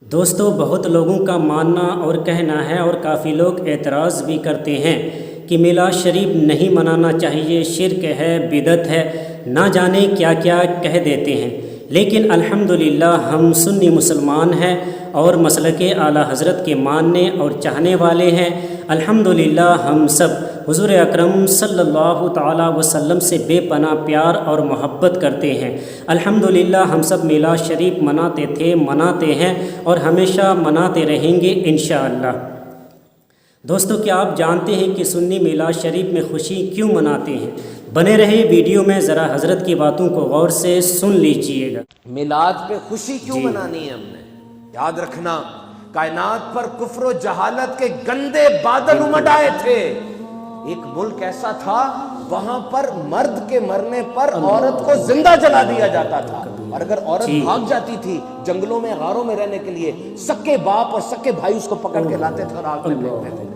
دوستو، بہت لوگوں کا ماننا اور کہنا ہے اور کافی لوگ اعتراض بھی کرتے ہیں کہ میلاد شریف نہیں منانا چاہیے، شرک ہے، بدعت ہے، نہ جانے کیا کیا کہہ دیتے ہیں۔ لیکن الحمدللہ ہم سنی مسلمان ہیں اور مسلک اعلیٰ حضرت کے ماننے اور چاہنے والے ہیں۔ الحمدللہ ہم سب حضور اکرم صلی اللہ تعالیٰ وسلم سے بے پناہ پیار اور محبت کرتے ہیں۔ الحمدللہ ہم سب میلاد شریف مناتے تھے، مناتے ہیں اور ہمیشہ مناتے رہیں گے انشاءاللہ۔ دوستو، کیا آپ جانتے ہیں کہ سنی میلاد شریف میں خوشی کیوں مناتے ہیں؟ بنے رہے ویڈیو میں، ذرا حضرت کی باتوں کو غور سے سن لیجئے گا۔ میلاد پہ خوشی کیوں منانی ہے ہم نے؟ یاد رکھنا، کائنات پر کفر و جہالت کے گندے بادل امڈ آئے تھے۔ ایک ملک ایسا تھا وہاں پر مرد کے مرنے پر عورت کو زندہ جلا دیا جاتا تھا، اور اگر عورت بھاگ جاتی تھی جنگلوں میں، غاروں میں رہنے کے لیے، سکے باپ اور سکے بھائی اس کو پکڑ کے لاتے تھے اور آگ میں پھینکتے تھے۔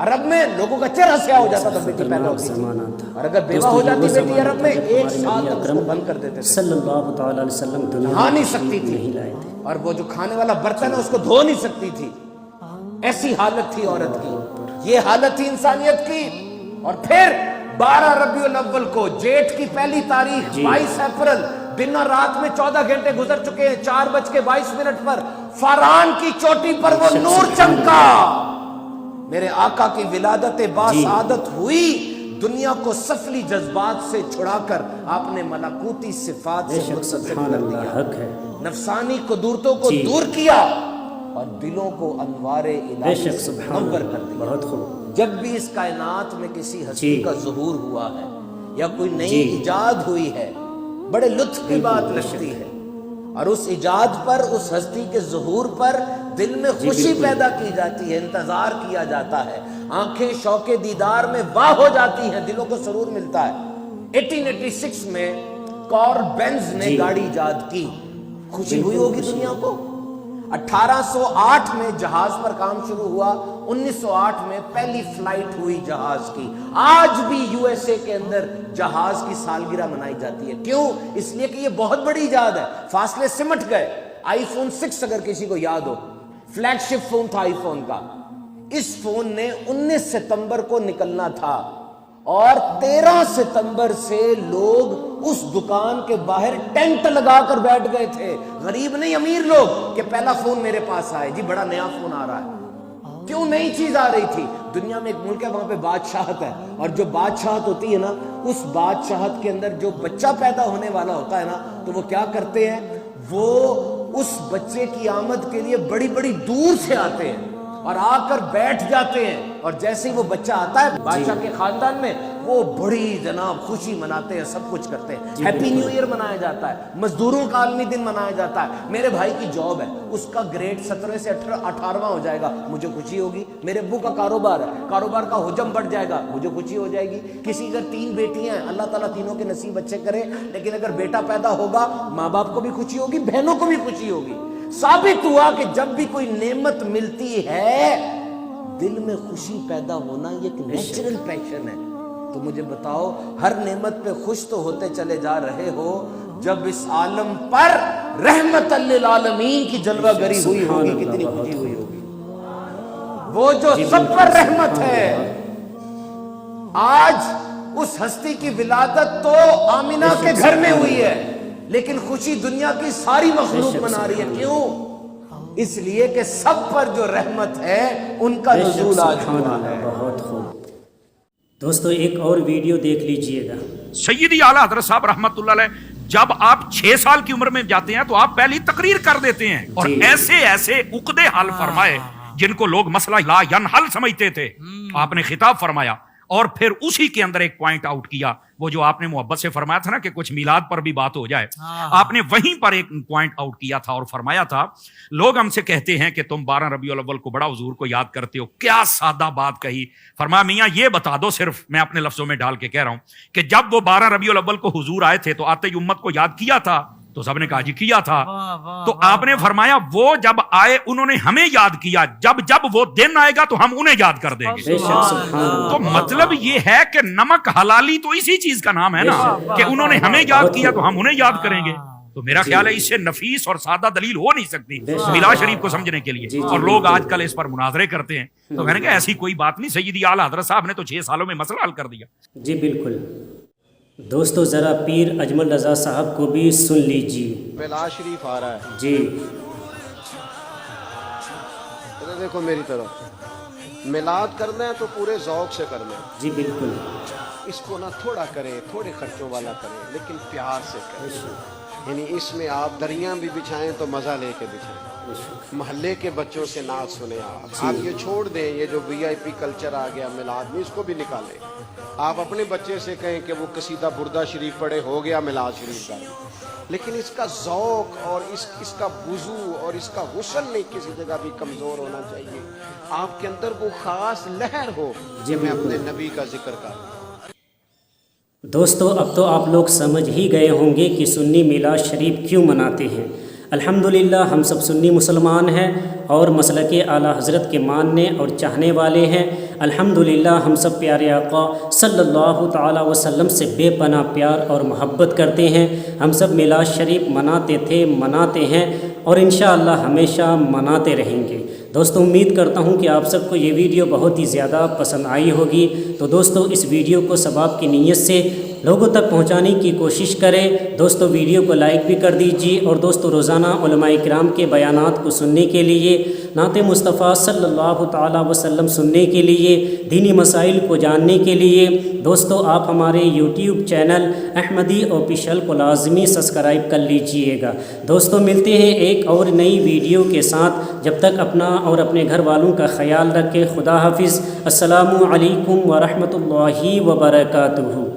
عرب میں لوگوں کا چہرہ سیاہ ہو جاتا تھا بیٹی پیدا ہوتی تھی، اور اگر بیوہ ہو جاتی بیٹی عرب میں 1 سال تک اس کو بند کر دیتے تھے، صلی اللہ تعالیٰ علیہ وسلم نہا نہیں سکتی تھی، اور وہ جو کھانے والا برتن ہے اس کو دھو نہیں سکتی تھی۔ ایسی حالت تھی عورت کی، یہ حالت تھی انسانیت کی۔ اور پھر 12 ربیع الاول کو، جیٹھ کی پہلی تاریخ، 22 اپریل، دن اور رات میں 14 گھنٹے گزر چکے ہیں، 4:22 پر فاران کی چوٹی پر وہ نور چمکا۔ میرے آقا کی ولادت باسعادت ہوئی، دنیا کو سفلی جذبات سے چھڑا کر آپ نے ملکوتی صفات سے متصف کر دیا، نفسانی قدرتوں کو دور کیا اور دلوں کو انوار الہی سے منور کر دیا۔ جب بھی اس کائنات میں کسی ہستی کا ظہور ہوا ہے یا کوئی نئی ایجاد ہوئی ہے، بڑے لطف کی بات لگتی ہے، اور اس ایجاد پر، اس ہستی کے ظہور پر دل میں خوشی پیدا کی جاتی ہے، انتظار کیا جاتا ہے، آنکھیں شوق دیدار میں واہ ہو جاتی ہیں، دلوں کو سرور ملتا ہے۔ 1886 میں کار بینز نے گاڑی ایجاد کی، خوشی ہوئی ہوگی دنیا کو۔ 1808 میں جہاز پر کام شروع ہوا، 1908 میں پہلی فلائٹ ہوئی جہاز کی۔ آج بھی یو ایس اے کے اندر جہاز کی سالگرہ منائی جاتی ہے۔ کیوں؟ اس لیے کہ یہ بہت بڑی ایجاد ہے، فاصلے سمٹ گئے۔ آئی فون 6 اگر کسی کو یاد ہو، فلیگ شپ فون تھا آئی فون کا۔ اس فون نے 19 ستمبر کو نکلنا تھا، اور 13 ستمبر سے لوگ اس دکان کے باہر ٹینٹ لگا کر بیٹھ گئے تھے، غریب نہیں امیر لوگ، کہ پہلا فون میرے پاس آئے جی، بڑا نیا فون آ رہا ہے۔ کیوں؟ نئی چیز آ رہی تھی۔ دنیا میں ایک ملک ہے وہاں پہ بادشاہت ہے، اور جو بادشاہت ہوتی ہے نا، اس بادشاہت کے اندر جو بچہ پیدا ہونے والا ہوتا ہے نا، تو وہ کیا کرتے ہیں، وہ اس بچے کی آمد کے لیے بڑی بڑی دور سے آتے ہیں اور آ کر بیٹھ جاتے ہیں، اور جیسے ہی وہ بچہ آتا ہے بادشاہ کے خاندان میں، وہ بڑی جناب خوشی مناتے ہیں، سب کچھ کرتے ہیں۔ ہیپی نیو ایئر منایا جاتا ہے، مزدوروں کا عالمی دن منایا جاتا ہے۔ میرے بھائی کی جاب ہے، اس کا گریڈ 17 سے 18واں ہو جائے گا، مجھے خوشی ہوگی۔ میرے ابو کا کاروبار ہے، کاروبار کا حجم بڑھ جائے گا، مجھے خوشی ہو جائے گی۔ کسی اگر 3 بیٹیاں ہیں، اللہ تعالیٰ تینوں کے نصیب اچھے کرے، لیکن اگر بیٹا پیدا ہوگا، ماں باپ کو بھی خوشی ہوگی، بہنوں کو بھی خوشی ہوگی۔ ثابت ہوا کہ جب بھی کوئی نعمت ملتی ہے، دل میں خوشی پیدا ہونا یہ ایک نیچرل پیشن ہے۔ تو مجھے بتاؤ، ہر نعمت پہ خوش تو ہوتے چلے جا رہے ہو، جب اس عالم پر رحمت للعالمین کی جلوہ گری ہوئی ہوگی، کتنی خوشی ہوئی ہوگی۔ وہ جو سب پر رحمت ہے، آج اس ہستی کی ولادت تو آمینہ کے گھر میں ہوئی ہے، لیکن خوشی دنیا کی ساری مخلوق منا رہی ہے۔ کیوں؟ اس لیے کہ سب پر جو رحمت ہے ان کا نزول آج ہوا ہے۔ بہت خوب۔ دوستو، ایک اور ویڈیو دیکھ لیجئے گا۔ سیدی اعلیٰ حضرت صاحب رحمت اللہ علیہ جب آپ 6 سال کی عمر میں جاتے ہیں تو آپ پہلی تقریر کر دیتے ہیں، اور ایسے ایسے عقدے حل فرمائے جن کو لوگ مسئلہ لا ینحل سمجھتے تھے، آپ نے خطاب فرمایا، اور پھر اسی کے اندر ایک پوائنٹ آؤٹ کیا، وہ جو آپ نے محبت سے فرمایا تھا نا کہ کچھ میلاد پر بھی بات ہو جائے، آپ نے وہیں پر ایک پوائنٹ آؤٹ کیا تھا اور فرمایا تھا، لوگ ہم سے کہتے ہیں کہ تم 12 ربیع الاول کو بڑا حضور کو یاد کرتے ہو، کیا سادہ بات کہی۔ فرمایا میاں یہ بتا دو، صرف میں اپنے لفظوں میں ڈال کے کہہ رہا ہوں کہ جب وہ 12 ربیع الاول کو حضور آئے تھے تو آتے ہی امت کو یاد کیا تھا، تو سب نے کہا جی کیا تھا۔ تو آپ نے فرمایا وہ جب آئے انہوں نے ہمیں یاد کیا، جب جب وہ دن آئے گا تو ہم انہیں یاد کر دیں گے۔ تو مطلب یہ ہے کہ نمک حلالی تو اسی چیز کا نام ہے نا، کہ انہوں نے ہمیں یاد کیا تو ہم انہیں یاد کریں گے۔ تو میرا خیال ہے اس سے نفیس اور سادہ دلیل ہو نہیں سکتی بے شک۔ میلاد شریف کو سمجھنے کے لیے، جی، اور لوگ بالکل۔ آج کل اس پر مناظرے کرتے ہیں، تو میں نے کہا ایسی کوئی بات نہیں، سیدی اعلیٰ حضرت صاحب نے تو 6 سالوں میں مسئلہ حل کر دیا۔ جی بالکل دوستو، ذرا پیر اجمل رضا صاحب کو بھی سن لیجیے۔ میلاد شریف آ رہا ہے، جی ادھر دیکھو میری طرف، میلاد کرنا ہے تو پورے ذوق سے کرنا ہے، جی بالکل، اس کو نہ تھوڑا کریں، تھوڑے خرچوں والا کریں، لیکن پیار سے کریں، یعنی اس میں آپ دریاں بھی بچھائیں تو مزہ لے کے بچھائیں، محلے کے بچوں سے نعت سنیں، آپ یہ چھوڑ دیں یہ جو وی آئی پی کلچر آ گیا میلاد میں، اس کو بھی نکالیں، آپ اپنے بچے سے کہیں کہ وہ قصیدہ بردہ شریف پڑھے، ہو گیا میلاد شریف کا، لیکن اس کا ذوق اور اس کا وضو اور اس کا غسل نہیں کسی جگہ بھی کمزور ہونا چاہیے، آپ کے اندر وہ خاص لہر ہو جی میں بالکل۔ اپنے نبی کا ذکر کروں۔ دوستو، اب تو آپ لوگ سمجھ ہی گئے ہوں گے کہ سنی میلاد شریف کیوں مناتے ہیں۔ الحمدللہ ہم سب سنی مسلمان ہیں اور مسلک اعلیٰ حضرت کے ماننے اور چاہنے والے ہیں۔ الحمدللہ ہم سب پیارے آقا صلی اللہ تعالی وسلم سے بے پناہ پیار اور محبت کرتے ہیں۔ ہم سب میلاد شریف مناتے تھے، مناتے ہیں اور انشاءاللہ ہمیشہ مناتے رہیں گے۔ دوستو، امید کرتا ہوں کہ آپ سب کو یہ ویڈیو بہت ہی زیادہ پسند آئی ہوگی، تو دوستو اس ویڈیو کو ثواب کی نیت سے لوگوں تک پہنچانے کی کوشش کریں۔ دوستو ویڈیو کو لائک بھی کر دیجیے، اور دوستو روزانہ علماء کرام کے بیانات کو سننے کے لیے، نعت مصطفیٰ صلی اللہ تعالی وسلم سننے کے لیے، دینی مسائل کو جاننے کے لیے دوستو آپ ہمارے یوٹیوب چینل احمدی آفیشل کو لازمی سبسکرائب کر لیجئے گا۔ دوستو ملتے ہیں ایک اور نئی ویڈیو کے ساتھ، جب تک اپنا اور اپنے گھر والوں کا خیال رکھیں۔ خدا حافظ۔ السلام علیکم ورحمۃ اللہ وبرکاتہ۔